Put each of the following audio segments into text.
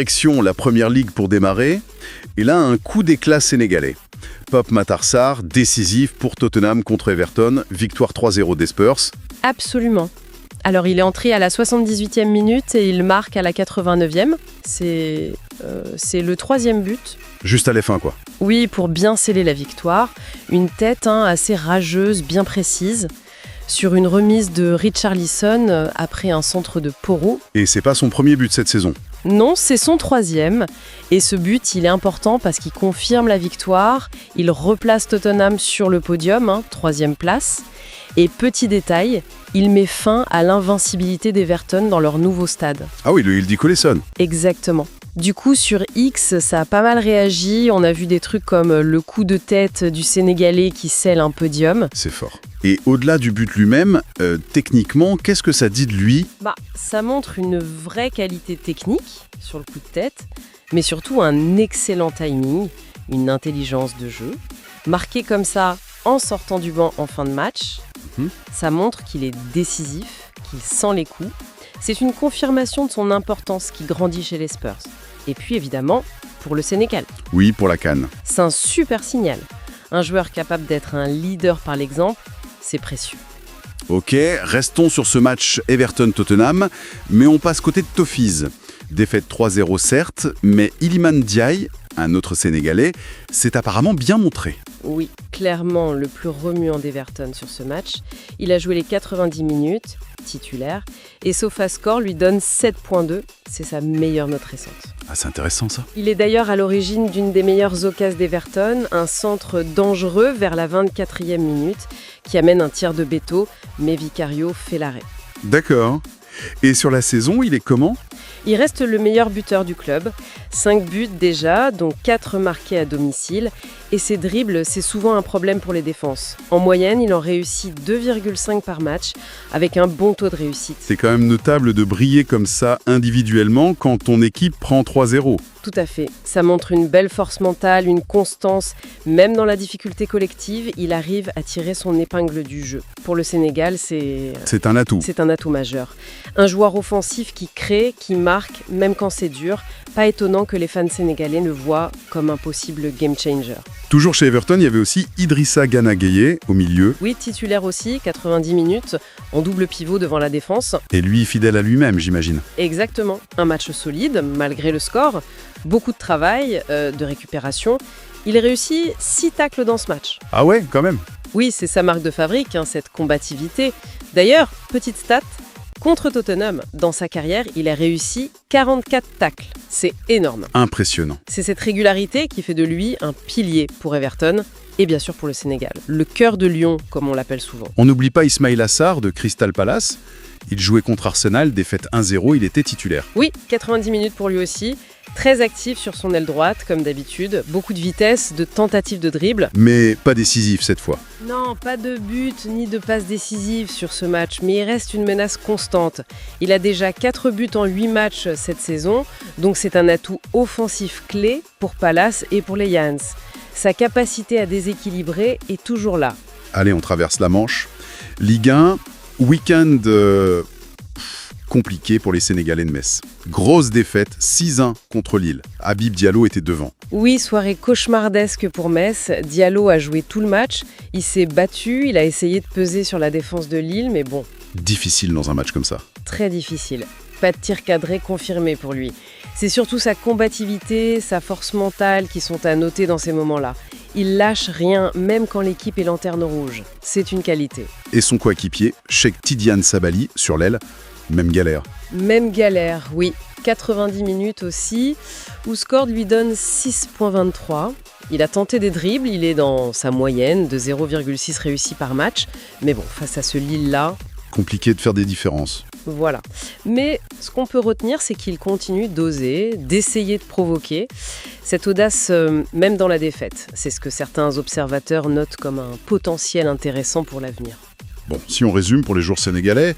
Direction la Première Ligue pour démarrer, et là un coup d'éclat sénégalais. Pape Matar Sarr, décisif pour Tottenham contre Everton, victoire 3-0 des Spurs. Absolument. Alors il est entré à la 78e minute et il marque à la 89e. C'est le 3e but. Juste à la fin, quoi. Oui, pour bien sceller la victoire. Une tête assez rageuse, bien précise, sur une remise de Richarlison après un centre de Porro. Et c'est pas son premier but cette saison. Non, c'est son 3e. Et ce but, il est important parce qu'il confirme la victoire. Il replace Tottenham sur le podium, 3e place. Et petit détail, il met fin à l'invincibilité d'Everton dans leur nouveau stade. Ah oui, le Hildi Collison. Exactement. Du coup, sur X, ça a pas mal réagi. On a vu des trucs comme le coup de tête du Sénégalais qui scelle un podium. C'est fort. Et au-delà du but lui-même, techniquement, qu'est-ce que ça dit de lui ? Ça montre une vraie qualité technique sur le coup de tête, mais surtout un excellent timing, une intelligence de jeu. Marqué comme ça en sortant du banc en fin de match, ça montre qu'il est décisif, qu'il sent les coups. C'est une confirmation de son importance qui grandit chez les Spurs. Et puis évidemment, pour le Sénégal. Oui, pour la CAN. C'est un super signal. Un joueur capable d'être un leader par l'exemple, c'est précieux. Ok, restons sur ce match Everton-Tottenham, mais on passe côté de Toffees. Défaite 3-0 certes, mais Iliman Ndiaye, un autre Sénégalais, s'est apparemment bien montré. Oui, clairement le plus remuant d'Everton sur ce match. Il a joué les 90 minutes, titulaire, et SofaScore lui donne 7.2, c'est sa meilleure note récente. Ah, c'est intéressant ça. Il est d'ailleurs à l'origine d'une des meilleures occasions d'Everton, un centre dangereux vers la 24e minute qui amène un tir de Beto, mais Vicario fait l'arrêt. D'accord. Et sur la saison, il est comment ? Il reste le meilleur buteur du club, 5 buts déjà, dont 4 marqués à domicile, et ses dribbles, c'est souvent un problème pour les défenses. En moyenne, il en réussit 2,5 par match, avec un bon taux de réussite. C'est quand même notable de briller comme ça individuellement quand ton équipe prend 3-0. Tout à fait. Ça montre une belle force mentale, une constance. Même dans la difficulté collective, il arrive à tirer son épingle du jeu. Pour le Sénégal, c'est un atout. C'est un atout majeur. Un joueur offensif qui crée, qui marque, même quand c'est dur. Pas étonnant que les fans sénégalais le voient comme un possible game changer. Toujours chez Everton, il y avait aussi Idrissa Gana Gueye au milieu. Oui, titulaire aussi, 90 minutes, en double pivot devant la défense. Et lui, fidèle à lui-même, j'imagine. Exactement. Un match solide, malgré le score. Beaucoup de travail, de récupération. Il réussit 6 tacles dans ce match. Ah ouais, quand même. Oui, c'est sa marque de fabrique, cette combativité. D'ailleurs, petite stat, contre Tottenham, dans sa carrière, il a réussi 44 tacles. C'est énorme. Impressionnant. C'est cette régularité qui fait de lui un pilier pour Everton et bien sûr pour le Sénégal. Le cœur de lion, comme on l'appelle souvent. On n'oublie pas Ismaïla Sarr de Crystal Palace. Il jouait contre Arsenal, défaite 1-0, il était titulaire. Oui, 90 minutes pour lui aussi. Très actif sur son aile droite, comme d'habitude. Beaucoup de vitesse, de tentatives de dribble. Mais pas décisif cette fois. Non, pas de but ni de passe décisive sur ce match, mais il reste une menace constante. Il a déjà 4 buts en 8 matchs cette saison, donc c'est un atout offensif clé pour Palace et pour les Lions. Sa capacité à déséquilibrer est toujours là. Allez, on traverse la Manche. Ligue 1, week-end compliqué pour les Sénégalais de Metz. Grosse défaite, 6-1 contre Lille. Habib Diallo était devant. Oui, soirée cauchemardesque pour Metz. Diallo a joué tout le match. Il s'est battu, il a essayé de peser sur la défense de Lille, mais bon. Difficile dans un match comme ça. Très difficile. Pas de tir cadré confirmé pour lui. C'est surtout sa combativité, sa force mentale qui sont à noter dans ces moments-là. Il lâche rien, même quand l'équipe est lanterne rouge. C'est une qualité. Et son coéquipier, Cheikh Tidiane Sabali, sur l'aile, même galère. Même galère, oui. 90 minutes aussi, où Score lui donne 6.23. Il a tenté des dribbles, il est dans sa moyenne de 0,6 réussis par match. Mais bon, face à ce Lille-là... Compliqué de faire des différences. Voilà. Mais ce qu'on peut retenir, c'est qu'il continue d'oser, d'essayer de provoquer. Cette audace, même dans la défaite, c'est ce que certains observateurs notent comme un potentiel intéressant pour l'avenir. Bon, si on résume pour les joueurs sénégalais,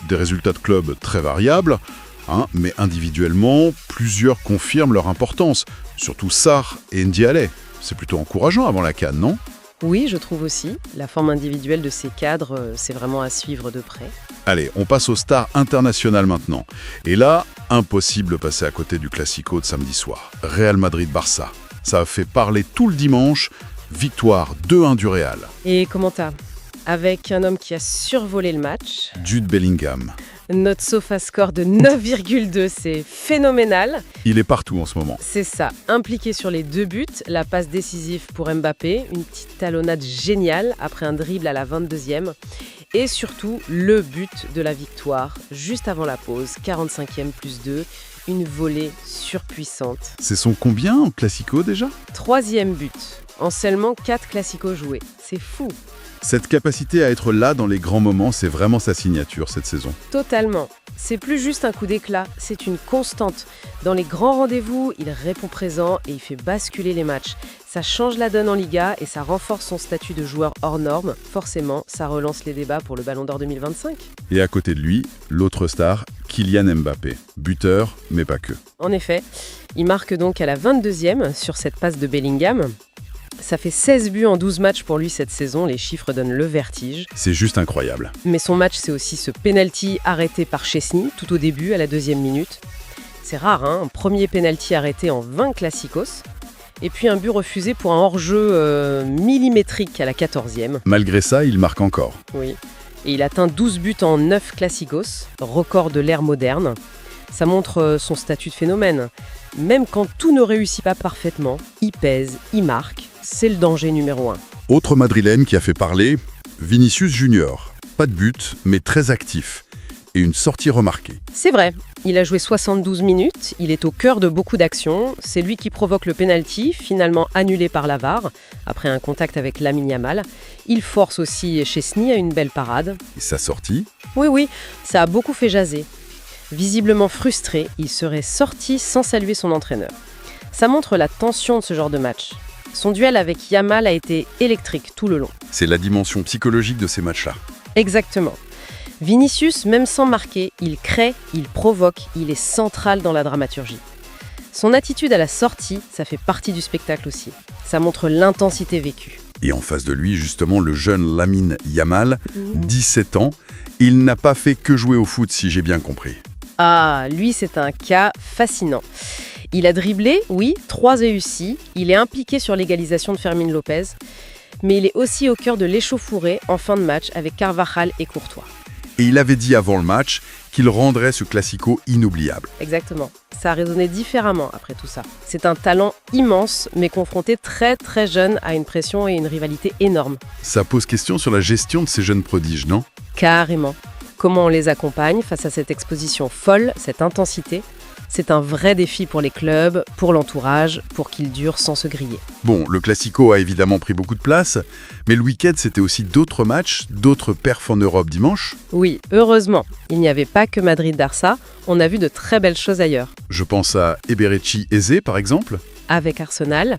des résultats de club très variables, mais individuellement, plusieurs confirment leur importance. Surtout Sarr et Ndiaye. C'est plutôt encourageant avant la CAN, non ? Oui, je trouve aussi. La forme individuelle de ces cadres, c'est vraiment à suivre de près. Allez, on passe aux stars internationales maintenant. Et là, impossible de passer à côté du classico de samedi soir. Real Madrid-Barça. Ça a fait parler tout le dimanche. Victoire 2-1 du Real. Et comment t'as ? Avec un homme qui a survolé le match. Jude Bellingham. Notre SofaScore de 9,2, c'est phénoménal. Il est partout en ce moment. C'est ça, impliqué sur les 2 buts, la passe décisive pour Mbappé, une petite talonnade géniale après un dribble à la 22e. Et surtout, le but de la victoire, juste avant la pause, 45e plus 2, une volée surpuissante. C'est son combien en classico déjà ? 3e but, en seulement 4 classicos joués. C'est fou. Cette capacité à être là dans les grands moments, c'est vraiment sa signature cette saison. Totalement. C'est plus juste un coup d'éclat, c'est une constante. Dans les grands rendez-vous, il répond présent et il fait basculer les matchs. Ça change la donne en Liga et ça renforce son statut de joueur hors norme. Forcément, ça relance les débats pour le Ballon d'Or 2025. Et à côté de lui, l'autre star, Kylian Mbappé. Buteur, mais pas que. En effet, il marque donc à la 22e sur cette passe de Bellingham. Ça fait 16 buts en 12 matchs pour lui cette saison, les chiffres donnent le vertige. C'est juste incroyable. Mais son match, c'est aussi ce penalty arrêté par Szczęsny, tout au début, à la 2e minute. C'est rare, hein, un premier penalty arrêté en 20 classicos. Et puis un but refusé pour un hors-jeu millimétrique à la 14e. Malgré ça, il marque encore. Oui. Et il atteint 12 buts en 9 classicos, record de l'ère moderne. Ça montre son statut de phénomène. Même quand tout ne réussit pas parfaitement, il pèse, il marque. C'est le danger numéro 1. Autre madrilène qui a fait parler, Vinicius Junior. Pas de but, mais très actif. Et une sortie remarquée. C'est vrai, il a joué 72 minutes, il est au cœur de beaucoup d'actions. C'est lui qui provoque le penalty, finalement annulé par la VAR, après un contact avec Lamine Yamal. Il force aussi Szczęsny à une belle parade. Et sa sortie ? Oui, ça a beaucoup fait jaser. Visiblement frustré, il serait sorti sans saluer son entraîneur. Ça montre la tension de ce genre de match. Son duel avec Yamal a été électrique tout le long. C'est la dimension psychologique de ces matchs-là. Exactement. Vinicius, même sans marquer, il crée, il provoque, il est central dans la dramaturgie. Son attitude à la sortie, ça fait partie du spectacle aussi. Ça montre l'intensité vécue. Et en face de lui, justement, le jeune Lamine Yamal, 17 ans. Il n'a pas fait que jouer au foot, si j'ai bien compris. Ah, lui, c'est un cas fascinant. Il a dribblé, oui, 3 réussis. Il est impliqué sur l'égalisation de Fermín Lopez. Mais il est aussi au cœur de l'échauffourée en fin de match avec Carvajal et Courtois. Et il avait dit avant le match qu'il rendrait ce classico inoubliable. Exactement. Ça a résonné différemment après tout ça. C'est un talent immense, mais confronté très très jeune à une pression et une rivalité énorme. Ça pose question sur la gestion de ces jeunes prodiges, non ? Carrément. Comment on les accompagne face à cette exposition folle, cette intensité ? C'est un vrai défi pour les clubs, pour l'entourage, pour qu'ils durent sans se griller. Bon, le Classico a évidemment pris beaucoup de place, mais le week-end, c'était aussi d'autres matchs, d'autres perfs en Europe dimanche. Oui, heureusement. Il n'y avait pas que Madrid-Barça, on a vu de très belles choses ailleurs. Je pense à Eberechi-Eze, par exemple. Avec Arsenal,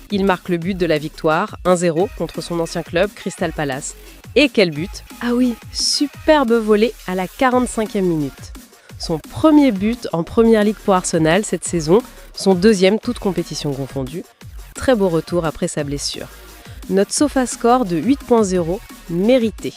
il marque le but de la victoire, 1-0 contre son ancien club, Crystal Palace. Et quel but ! Ah oui, superbe volée à la 45e minute. Son premier but en Première Ligue pour Arsenal cette saison, son deuxième toute compétition confondue. Très beau retour après sa blessure. Notre SofaScore de 8.0, mérité.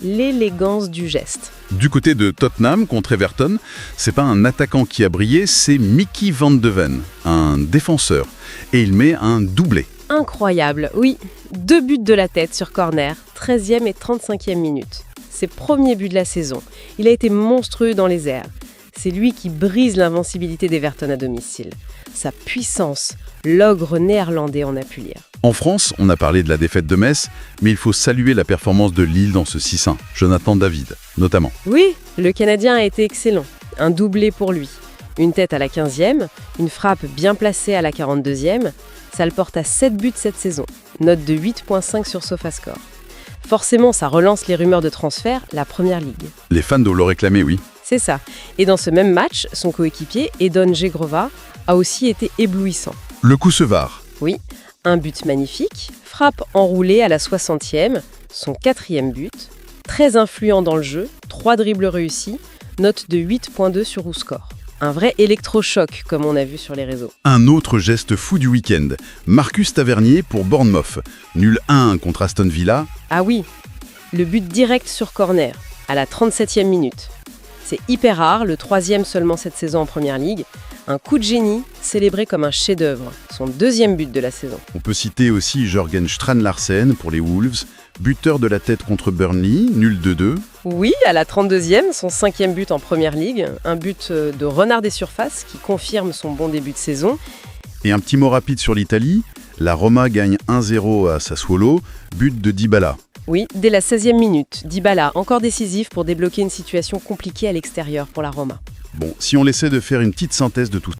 L'élégance du geste. Du côté de Tottenham contre Everton, c'est pas un attaquant qui a brillé, c'est Mickey Van de Ven, un défenseur. Et il met un doublé. Incroyable, oui. 2 buts de la tête sur corner, 13e et 35e minute. Ses premiers buts de la saison. Il a été monstrueux dans les airs. C'est lui qui brise l'invincibilité d'Everton à domicile. Sa puissance, l'ogre néerlandais en a pu lire. En France, on a parlé de la défaite de Metz, mais il faut saluer la performance de Lille dans ce 6-1. Jonathan David, notamment. Oui, le Canadien a été excellent. Un doublé pour lui. Une tête à la 15e, une frappe bien placée à la 42e. Ça le porte à 7 buts cette saison. Note de 8.5 sur SofaScore. Forcément, ça relance les rumeurs de transfert, la Première Ligue. Les fans doivent le réclamer, oui. C'est ça. Et dans ce même match, son coéquipier, Edon Žegrova, a aussi été éblouissant. Le coup Sevard. Oui, un but magnifique, frappe enroulée à la 60e, son 4e but, très influent dans le jeu, 3 dribbles réussis, note de 8.2 sur WhoScore. Un vrai électrochoc, comme on a vu sur les réseaux. Un autre geste fou du week-end. Marcus Tavernier pour Bournemouth. Nul 1 contre Aston Villa. Ah oui, le but direct sur corner, à la 37e minute. C'est hyper rare, le 3e seulement cette saison en Première Ligue. Un coup de génie célébré comme un chef-d'œuvre, son 2e but de la saison. On peut citer aussi Jørgen Strand-Larsen pour les Wolves, buteur de la tête contre Burnley, nul 2-2. Oui, à la 32e, son 5e but en Première Ligue, un but de renard des surfaces qui confirme son bon début de saison. Et un petit mot rapide sur l'Italie, la Roma gagne 1-0 à Sassuolo, but de Dybala. Oui, dès la 16e minute, Dybala, encore décisif pour débloquer une situation compliquée à l'extérieur pour la Roma. Bon, si on essaie de faire une petite synthèse de tout